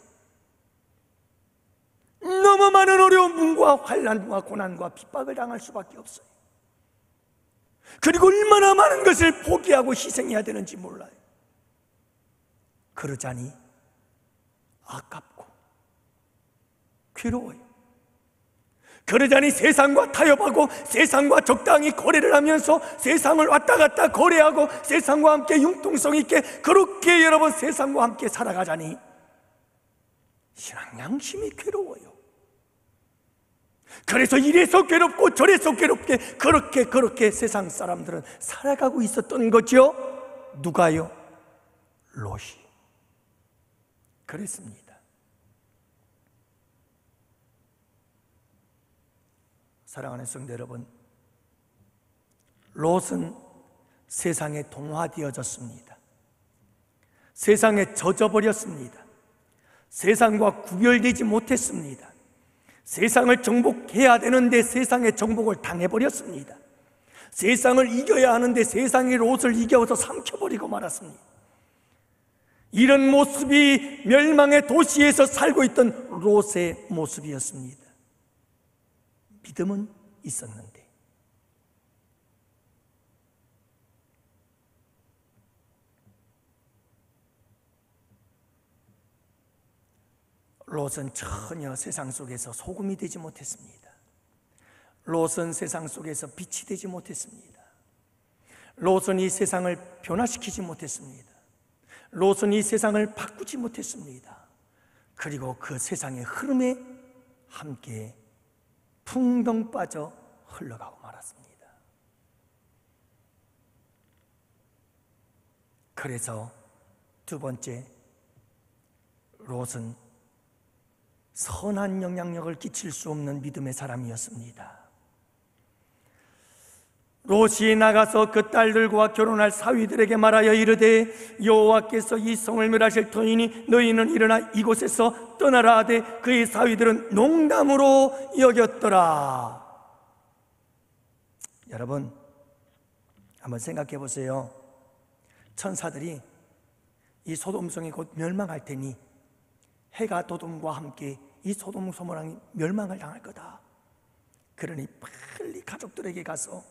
너무 많은 어려움과 환난과 고난과 핍박을 당할 수밖에 없어요. 그리고 얼마나 많은 것을 포기하고 희생해야 되는지 몰라요. 그러자니 아깝고 괴로워요. 그러자니 세상과 타협하고 세상과 적당히 거래를 하면서 세상을 왔다 갔다 거래하고 세상과 함께 융통성 있게 그렇게 여러분 세상과 함께 살아가자니 신앙 양심이 괴로워요. 그래서 이래서 괴롭고 저래서 괴롭게 그렇게 세상 사람들은 살아가고 있었던 거죠. 누가요? 롯이 그랬습니다. 사랑하는 성도 여러분, 롯은 세상에 동화되어졌습니다. 세상에 젖어버렸습니다. 세상과 구별되지 못했습니다. 세상을 정복해야 되는데 세상의 정복을 당해버렸습니다. 세상을 이겨야 하는데 세상의 롯을 이겨서 삼켜버리고 말았습니다. 이런 모습이 멸망의 도시에서 살고 있던 롯의 모습이었습니다. 믿음은 있었는데 롯은 전혀 세상 속에서 소금이 되지 못했습니다. 롯은 세상 속에서 빛이 되지 못했습니다. 롯은 이 세상을 변화시키지 못했습니다. 롯은 이 세상을 바꾸지 못했습니다. 그리고 그 세상의 흐름에 함께 풍덩 빠져 흘러가고 말았습니다. 그래서 두 번째, 롯은 선한 영향력을 끼칠 수 없는 믿음의 사람이었습니다. 롯이 나가서 그 딸들과 결혼할 사위들에게 말하여 이르되 여호와께서 이 성을 멸하실 터이니 너희는 일어나 이곳에서 떠나라 하되 그의 사위들은 농담으로 여겼더라. 여러분, 한번 생각해 보세요. 천사들이 이 소돔성이 곧 멸망할 테니 해가 도돔과 함께 이 소돔 소모랑이 멸망을 당할 거다. 그러니 빨리 가족들에게 가서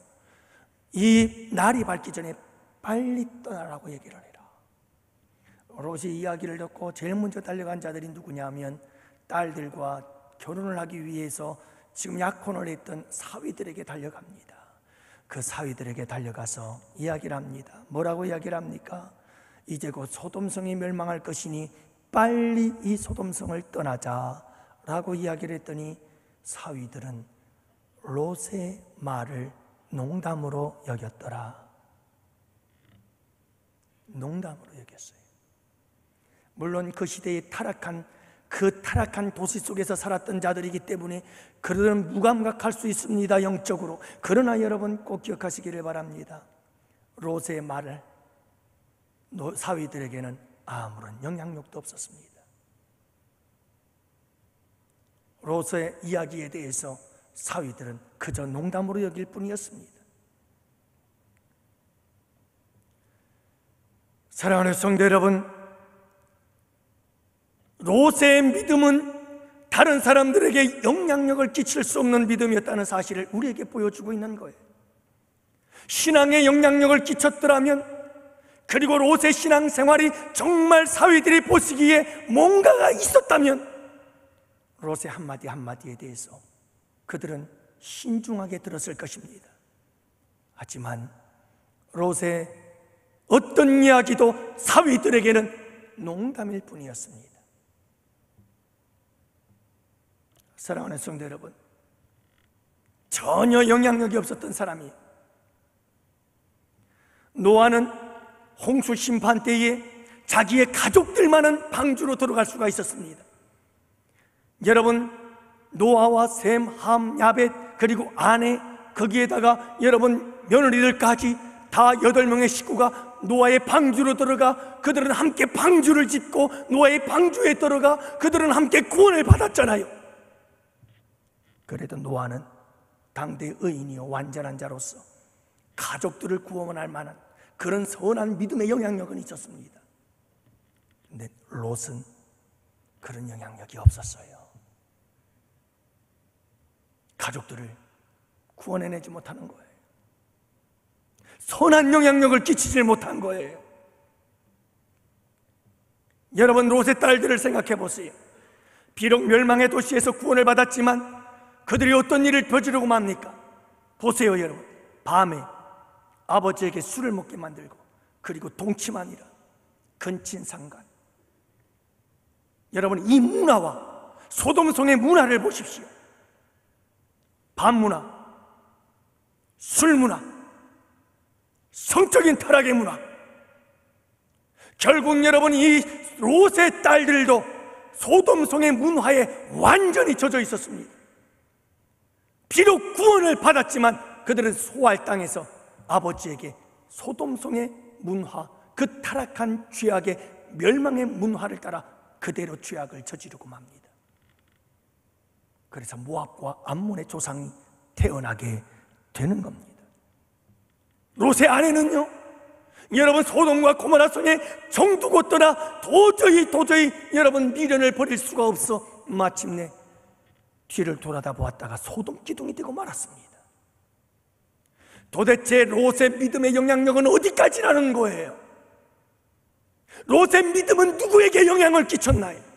이 날이 밝기 전에 빨리 떠나라고 얘기를 해라. 롯이 이야기를 듣고 제일 먼저 달려간 자들이 누구냐 하면 딸들과 결혼을 하기 위해서 지금 약혼을 했던 사위들에게 달려갑니다. 그 사위들에게 달려가서 이야기를 합니다. 뭐라고 이야기를 합니까? 이제 곧 소돔성이 멸망할 것이니 빨리 이 소돔성을 떠나자라고 이야기를 했더니 사위들은 롯의 말을 농담으로 여겼더라. 농담으로 여겼어요. 물론 그 시대의 타락한 도시 속에서 살았던 자들이기 때문에 그들은 무감각할 수 있습니다, 영적으로. 그러나 여러분 꼭 기억하시기를 바랍니다. 롯의 말을 사위들에게는 아무런 영향력도 없었습니다. 롯의 이야기에 대해서 사위들은 그저 농담으로 여길 뿐이었습니다. 사랑하는 성도 여러분, 롯의 믿음은 다른 사람들에게 영향력을 끼칠 수 없는 믿음이었다는 사실을 우리에게 보여주고 있는 거예요. 신앙에 영향력을 끼쳤더라면, 그리고 롯의 신앙생활이 정말 사위들이 보시기에 뭔가가 있었다면 롯의 한마디 한마디에 대해서 그들은 신중하게 들었을 것입니다. 하지만 롯의 어떤 이야기도 사위들에게는 농담일 뿐이었습니다. 사랑하는 성도 여러분, 전혀 영향력이 없었던 사람이 노아는 홍수 심판 때에 자기의 가족들만은 방주로 들어갈 수가 있었습니다. 여러분, 노아와 셈, 함, 야벳, 그리고 아내, 거기에다가 여러분 며느리들까지 다 8명의 식구가 노아의 방주로 들어가 그들은 함께 방주를 짓고 노아의 방주에 들어가 그들은 함께 구원을 받았잖아요. 그래도 노아는 당대의 의인이요 완전한 자로서 가족들을 구원할 만한 그런 선한 믿음의 영향력은 있었습니다. 근데 롯은 그런 영향력이 없었어요. 가족들을 구원해내지 못하는 거예요. 선한 영향력을 끼치지 못한 거예요. 여러분, 롯의 딸들을 생각해 보세요. 비록 멸망의 도시에서 구원을 받았지만 그들이 어떤 일을 저지르고 맙니까? 보세요 여러분, 밤에 아버지에게 술을 먹게 만들고 그리고 동치만이라 근친상간. 여러분, 이 문화와 소돔성의 문화를 보십시오. 밤문화, 술문화, 성적인 타락의 문화. 결국 여러분, 이 롯의 딸들도 소돔성의 문화에 완전히 젖어 있었습니다. 비록 구원을 받았지만 그들은 소알 땅에서 아버지에게 소돔성의 문화, 그 타락한 죄악의 멸망의 문화를 따라 그대로 죄악을 저지르고 맙니다. 그래서 모압과 암몬의 조상이 태어나게 되는 겁니다. 롯의 아내는요, 여러분 소돔과 고모라 성에 정두고 떠나 도저히 여러분 미련을 버릴 수가 없어 마침내 뒤를 돌아다 보았다가 소돔 기둥이 되고 말았습니다. 도대체 롯의 믿음의 영향력은 어디까지라는 거예요? 롯의 믿음은 누구에게 영향을 끼쳤나요?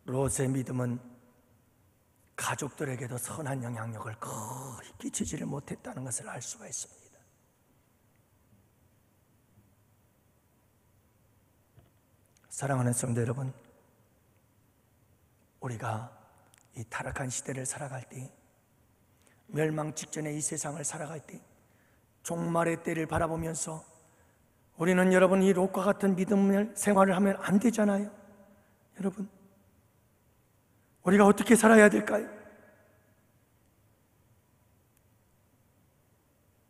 롯의 믿음은 가족들에게도 선한 영향력을 거의 끼치지를 못했다는 것을 알 수가 있습니다. 사랑하는 성도 여러분, 우리가 이 타락한 시대를 살아갈 때, 멸망 직전의 이 세상을 살아갈 때, 종말의 때를 바라보면서 우리는 여러분 이 롯과 같은 믿음의 생활을 하면 안 되잖아요. 여러분, 우리가 어떻게 살아야 될까요?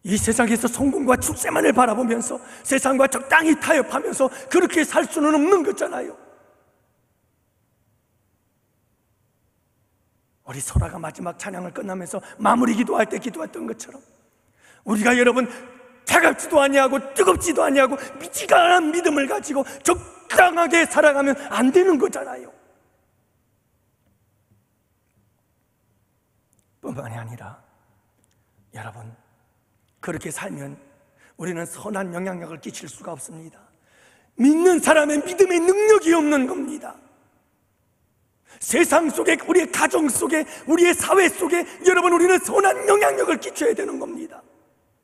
이 세상에서 성공과 출세만을 바라보면서 세상과 적당히 타협하면서 그렇게 살 수는 없는 거잖아요. 우리 소라가 마지막 찬양을 끝나면서 마무리 기도할 때 기도했던 것처럼 우리가 여러분 차갑지도 아니하고 뜨겁지도 아니하고 미지근한 믿음을 가지고 적당하게 살아가면 안 되는 거잖아요. 뿐만이 아니라 여러분, 그렇게 살면 우리는 선한 영향력을 끼칠 수가 없습니다. 믿는 사람의 믿음의 능력이 없는 겁니다. 세상 속에, 우리의 가정 속에, 우리의 사회 속에 여러분, 우리는 선한 영향력을 끼쳐야 되는 겁니다.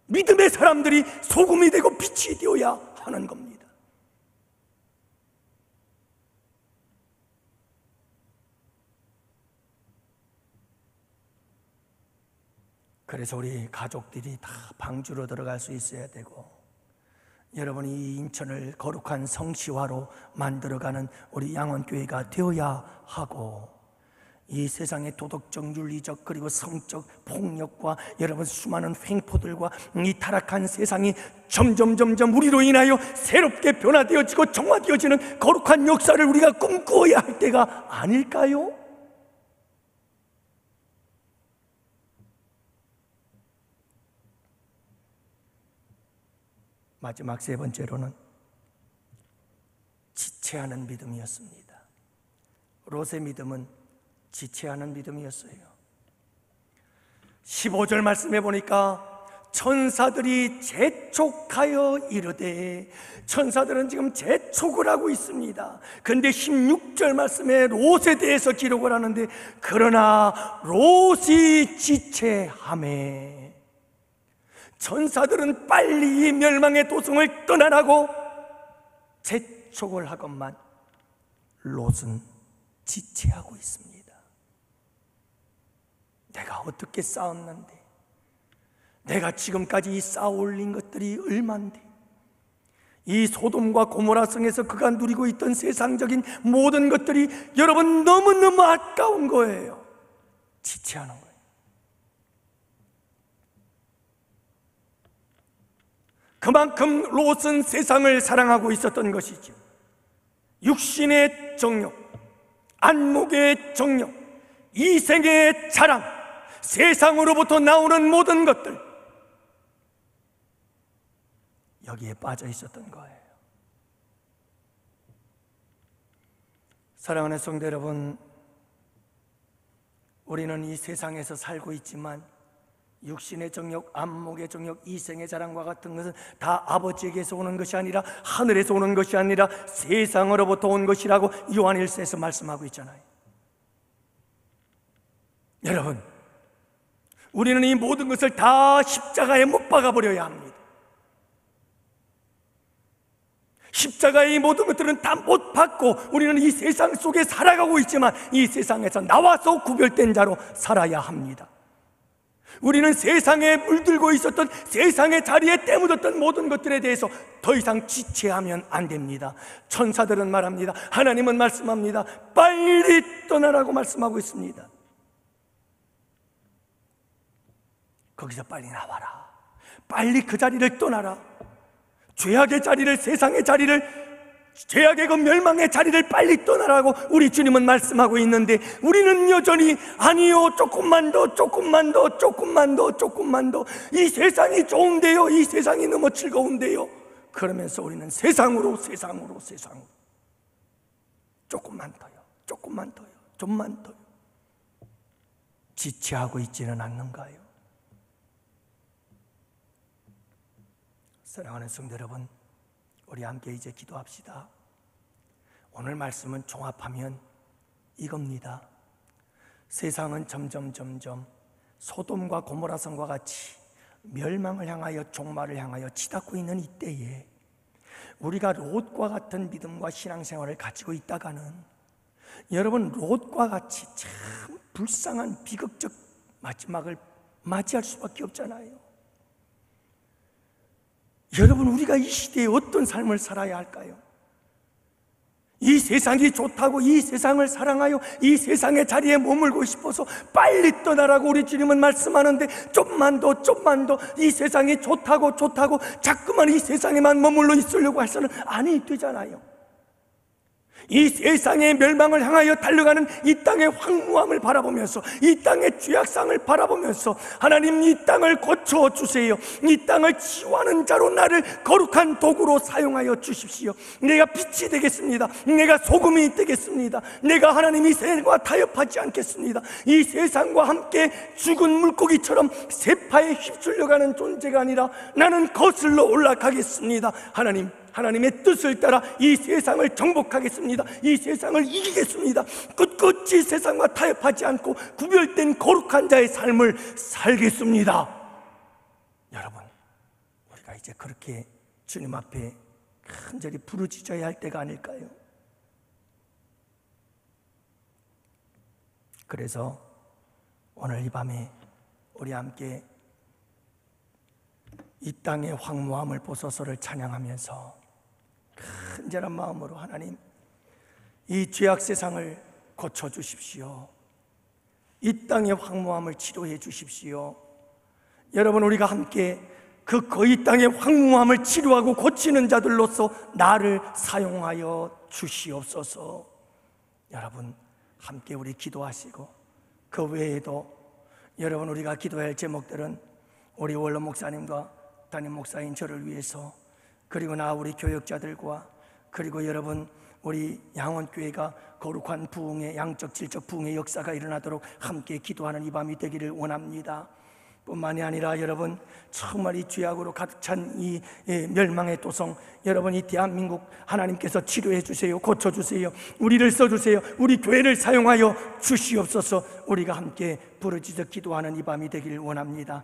믿음의 사람들이 소금이 되고 빛이 되어야 하는 겁니다. 그래서 우리 가족들이 다 방주로 들어갈 수 있어야 되고, 여러분이 이 인천을 거룩한 성시화로 만들어가는 우리 양원교회가 되어야 하고, 이 세상의 도덕적, 윤리적, 그리고 성적 폭력과 여러분 수많은 횡포들과 이 타락한 세상이 점점 우리로 인하여 새롭게 변화되어지고 정화되어지는 거룩한 역사를 우리가 꿈꾸어야 할 때가 아닐까요? 마지막 세 번째로는 지체하는 믿음이었습니다. 롯의 믿음은 지체하는 믿음이었어요. 15절 말씀해 보니까 천사들이 재촉하여 이르되, 천사들은 지금 재촉을 하고 있습니다. 그런데 16절 말씀에 롯에 대해서 기록을 하는데, 그러나 롯이 지체하매, 천사들은 빨리 이 멸망의 도성을 떠나라고 재촉을 하건만 롯은 지체하고 있습니다. 내가 어떻게 쌓았는데, 내가 지금까지 이 쌓아 올린 것들이 얼만데, 이 소돔과 고모라 성에서 그가 누리고 있던 세상적인 모든 것들이 여러분 너무너무 아까운 거예요. 지체하는 거예요. 그만큼 롯은 세상을 사랑하고 있었던 것이죠. 육신의 정욕, 안목의 정욕, 이생의 자랑, 세상으로부터 나오는 모든 것들, 여기에 빠져 있었던 거예요. 사랑하는 성도 여러분, 우리는 이 세상에서 살고 있지만 육신의 정욕, 안목의 정욕, 이생의 자랑과 같은 것은 다 아버지에게서 오는 것이 아니라, 하늘에서 오는 것이 아니라 세상으로부터 온 것이라고 요한일서에서 말씀하고 있잖아요. 여러분, 우리는 이 모든 것을 다 십자가에 못 박아버려야 합니다. 십자가의 이 모든 것들은 다 못 박고 우리는 이 세상 속에 살아가고 있지만, 이 세상에서 나와서 구별된 자로 살아야 합니다. 우리는 세상에 물들고 있었던, 세상의 자리에 때묻었던 모든 것들에 대해서 더 이상 지체하면 안 됩니다. 천사들은 말합니다. 하나님은 말씀합니다. 빨리 떠나라고 말씀하고 있습니다. 거기서 빨리 나와라. 빨리 그 자리를 떠나라. 죄악의 자리를, 세상의 자리를, 죄악의 그 멸망의 자리를 빨리 떠나라고 우리 주님은 말씀하고 있는데, 우리는 여전히 아니요, 조금만 더, 조금만 더, 조금만 더, 조금만 더, 이 세상이 좋은데요, 이 세상이 너무 즐거운데요, 그러면서 우리는 세상으로 조금만 더요, 조금만 더요, 좀만 더요, 지체하고 있지는 않는가요? 사랑하는 성도 여러분, 우리 함께 이제 기도합시다. 오늘 말씀은 종합하면 이겁니다. 세상은 점점 소돔과 고모라 성과 같이 멸망을 향하여 종말을 향하여 치닫고 있는 이때에 우리가 롯과 같은 믿음과 신앙생활을 가지고 있다가는 여러분 롯과 같이 참 불쌍한 비극적 마지막을 맞이할 수밖에 없잖아요. 여러분 우리가 이 시대에 어떤 삶을 살아야 할까요? 이 세상이 좋다고 이 세상을 사랑하여 이 세상의 자리에 머물고 싶어서 빨리 떠나라고 우리 주님은 말씀하는데 좀만 더 이 세상이 좋다고 자꾸만 이 세상에만 머물러 있으려고 해서는 아니 되잖아요. 이 세상의 멸망을 향하여 달려가는 이 땅의 황무함을 바라보면서 이 땅의 죄악상을 바라보면서 하나님 이 땅을 고쳐주세요. 이 땅을 치유하는 자로 나를 거룩한 도구로 사용하여 주십시오. 내가 빛이 되겠습니다. 내가 소금이 되겠습니다. 내가 하나님 이 세상과 타협하지 않겠습니다. 이 세상과 함께 죽은 물고기처럼 세파에 휩쓸려가는 존재가 아니라 나는 거슬러 올라가겠습니다. 하나님의 뜻을 따라 이 세상을 정복하겠습니다. 이 세상을 이기겠습니다. 끝끝이 세상과 타협하지 않고 구별된 거룩한 자의 삶을 살겠습니다. 여러분, 우리가 이제 그렇게 주님 앞에 간절히 부르짖어야 할 때가 아닐까요? 그래서 오늘 이 밤에 우리 함께 이 땅의 황무함을 보소서를 찬양하면서 간절한 마음으로 하나님 이 죄악 세상을 고쳐주십시오. 이 땅의 황무함을 치료해 주십시오. 여러분 우리가 함께 이 땅의 황무함을 치료하고 고치는 자들로서 나를 사용하여 주시옵소서. 여러분 함께 우리 기도하시고 그 외에도 여러분 우리가 기도해야 할 제목들은 우리 원로 목사님과 담임 목사인 저를 위해서 그리고 우리 교역자들과 그리고 여러분 우리 양원교회가 거룩한 부흥의 양적 질적 부흥의 역사가 일어나도록 함께 기도하는 이 밤이 되기를 원합니다. 뿐만이 아니라 여러분 정말 이 죄악으로 가득 찬 이 멸망의 도성 여러분 이 대한민국 하나님께서 치료해 주세요. 고쳐주세요. 우리를 써주세요. 우리 교회를 사용하여 주시옵소서. 우리가 함께 부르짖어 기도하는 이 밤이 되기를 원합니다.